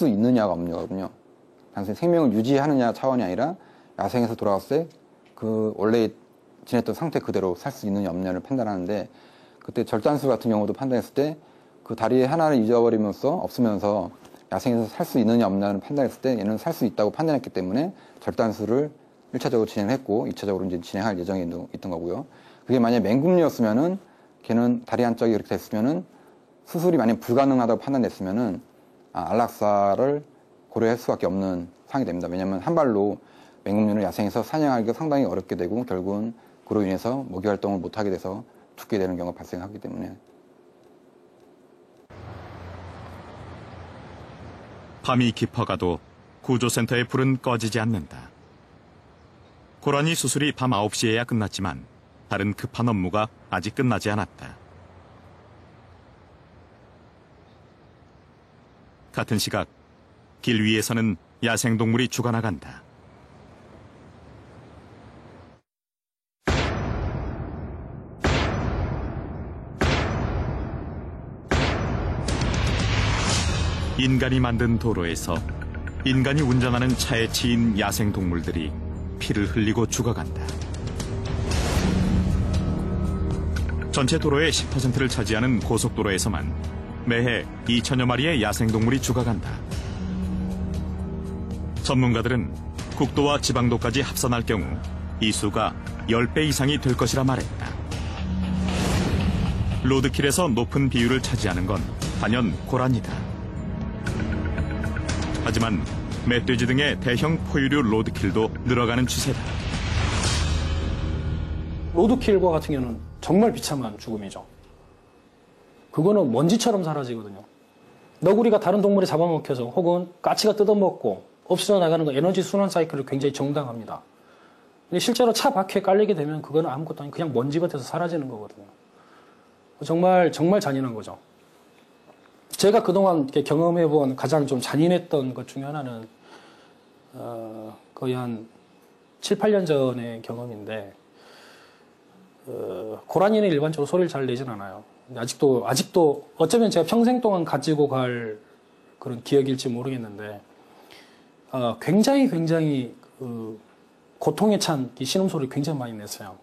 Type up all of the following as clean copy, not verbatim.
수 있느냐가 없냐거든요. 단순히 생명을 유지하느냐 차원이 아니라 야생에서 돌아왔을 때 그 원래 지냈던 상태 그대로 살 수 있느냐 없느냐를 판단하는데, 그때 절단수 같은 경우도 판단했을 때 그 다리 하나를 잊어버리면서 없으면서 야생에서 살 수 있느냐 없느냐를 판단했을 때 얘는 살 수 있다고 판단했기 때문에 절단수를 1차적으로 진행했고 2차적으로 이제 진행할 예정이 있던 거고요. 그게 만약에 맹금류였으면은 걔는 다리 한쪽이 이렇게 됐으면은 수술이 만약 불가능하다고 판단됐으면은 안락사를 고려할 수밖에 없는 상황이 됩니다. 왜냐하면 한 발로 맹금류는 야생에서 사냥하기가 상당히 어렵게 되고 결국은 그로 인해서 먹이 활동을 못하게 돼서 죽게 되는 경우가 발생하기 때문에. 밤이 깊어가도 구조센터의 불은 꺼지지 않는다. 고라니 수술이 밤 9시에야 끝났지만 다른 급한 업무가 아직 끝나지 않았다. 같은 시각 길 위에서는 야생동물이 죽어나간다. 인간이 만든 도로에서 인간이 운전하는 차에 치인 야생동물들이 피를 흘리고 죽어간다. 전체 도로의 10%를 차지하는 고속도로에서만 매해 2천여 마리의 야생동물이 죽어간다. 전문가들은 국도와 지방도까지 합산할 경우 이 수가 10배 이상이 될 것이라 말했다. 로드킬에서 높은 비율을 차지하는 건 단연 고라니다. 하지만 멧돼지 등의 대형 포유류 로드킬도 늘어가는 추세다. 로드킬과 같은 경우는 정말 비참한 죽음이죠. 그거는 먼지처럼 사라지거든요. 너구리가 다른 동물에 잡아먹혀서 혹은 까치가 뜯어먹고 없어져 나가는 건 에너지 순환 사이클을 굉장히 정당합니다. 근데 실제로 차 바퀴에 깔리게 되면 그거는 아무것도 아니고 그냥 먼지가 돼서 사라지는 거거든요. 정말 잔인한 거죠. 제가 그동안 경험해본 가장 좀 잔인했던 것 중에 하나는 거의 한 7, 8년 전의 경험인데, 고라니는 일반적으로 소리를 잘 내진 않아요. 아직도 어쩌면 제가 평생 동안 가지고 갈 그런 기억일지 모르겠는데, 굉장히 고통에 찬 신음소리를 굉장히 많이 냈어요.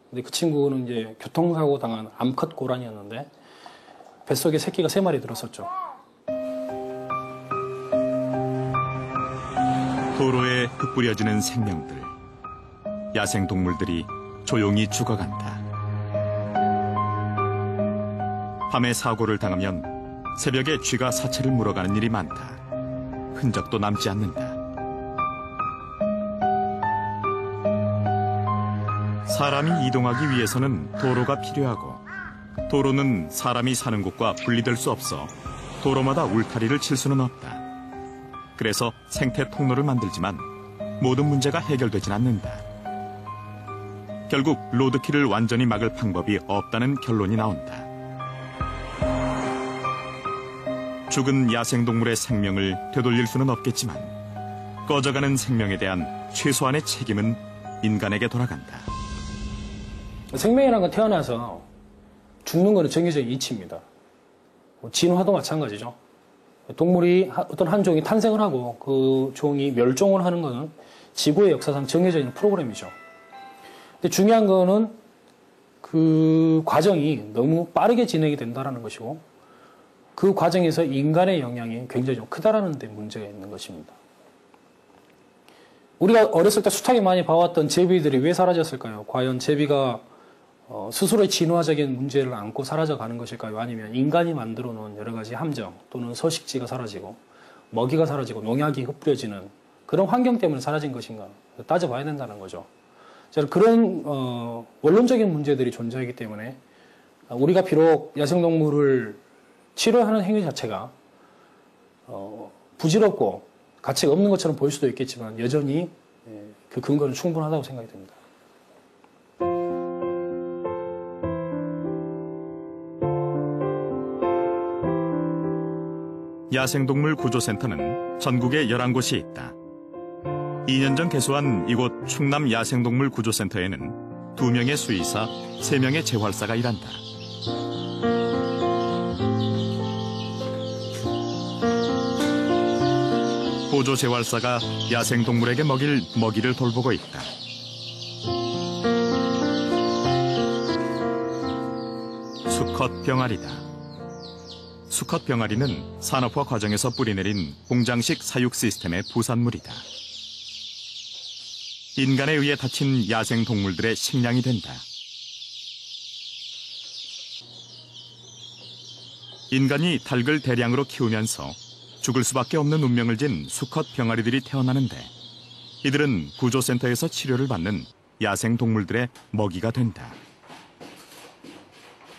근데 그 친구는 이제 교통사고 당한 암컷 고라니였는데, 뱃속에 새끼가 3마리 들었었죠. 도로에 흩뿌려지는 생명들. 야생동물들이 조용히 죽어간다. 밤에 사고를 당하면 새벽에 쥐가 사체를 물어가는 일이 많다. 흔적도 남지 않는다. 사람이 이동하기 위해서는 도로가 필요하고, 도로는 사람이 사는 곳과 분리될 수 없어 도로마다 울타리를 칠 수는 없다. 그래서 생태 통로를 만들지만 모든 문제가 해결되진 않는다. 결국 로드킬을 완전히 막을 방법이 없다는 결론이 나온다. 죽은 야생동물의 생명을 되돌릴 수는 없겠지만 꺼져가는 생명에 대한 최소한의 책임은 인간에게 돌아간다. 생명이라는 건 태어나서 죽는 거는 정해진 이치입니다. 진화도 마찬가지죠. 동물이 어떤 한 종이 탄생을 하고 그 종이 멸종을 하는 거는 지구의 역사상 정해져 있는 프로그램이죠. 근데 중요한 거는 그 과정이 너무 빠르게 진행이 된다는 것이고, 그 과정에서 인간의 영향이 굉장히 좀 크다라는 데 문제가 있는 것입니다. 우리가 어렸을 때 숱하게 많이 봐왔던 제비들이 왜 사라졌을까요? 과연 제비가 스스로의 진화적인 문제를 안고 사라져가는 것일까요? 아니면 인간이 만들어 놓은 여러 가지 함정 또는 서식지가 사라지고 먹이가 사라지고 농약이 흩뿌려지는 그런 환경 때문에 사라진 것인가 따져봐야 된다는 거죠. 그런 원론적인 문제들이 존재하기 때문에 우리가 비록 야생동물을 치료하는 행위 자체가 부질없고 가치가 없는 것처럼 보일 수도 있겠지만 여전히 그 근거는 충분하다고 생각이 됩니다. 야생동물 구조센터는 전국에 11곳이 있다. 2년 전 개소한 이곳 충남 야생동물 구조센터에는 2명의 수의사, 3명의 재활사가 일한다. 보조 재활사가 야생동물에게 먹일 먹이를 돌보고 있다. 수컷 병아리다. 수컷 병아리는 산업화 과정에서 뿌리내린 공장식 사육 시스템의 부산물이다. 인간에 의해 다친 야생동물들의 식량이 된다. 인간이 닭을 대량으로 키우면서 죽을 수밖에 없는 운명을 진 수컷 병아리들이 태어나는데 이들은 구조센터에서 치료를 받는 야생동물들의 먹이가 된다.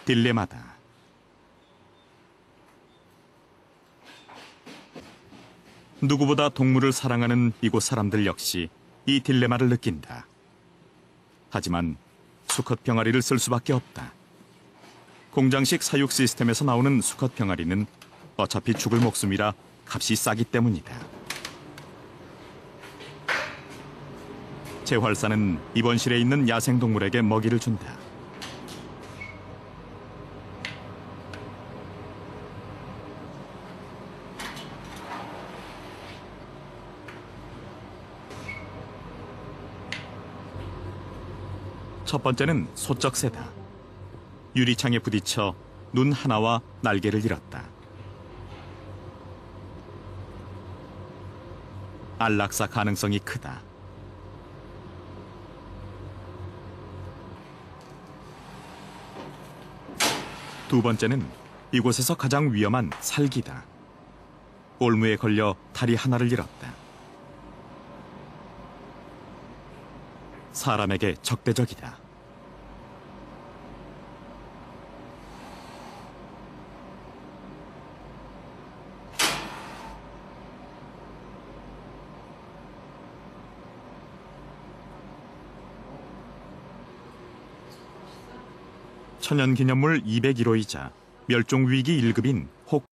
딜레마다. 누구보다 동물을 사랑하는 이곳 사람들 역시 이 딜레마를 느낀다. 하지만 수컷 병아리를 쓸 수밖에 없다. 공장식 사육 시스템에서 나오는 수컷 병아리는 어차피 죽을 목숨이라 값이 싸기 때문이다. 재활사는 입원실에 있는 야생동물에게 먹이를 준다. 첫 번째는 소쩍새다. 유리창에 부딪혀 눈 하나와 날개를 잃었다. 안락사 가능성이 크다. 두 번째는 이곳에서 가장 위험한 살기다. 올무에 걸려 다리 하나를 잃었다. 사람에게 적대적이다. 천연기념물 201호이자 멸종위기 1급인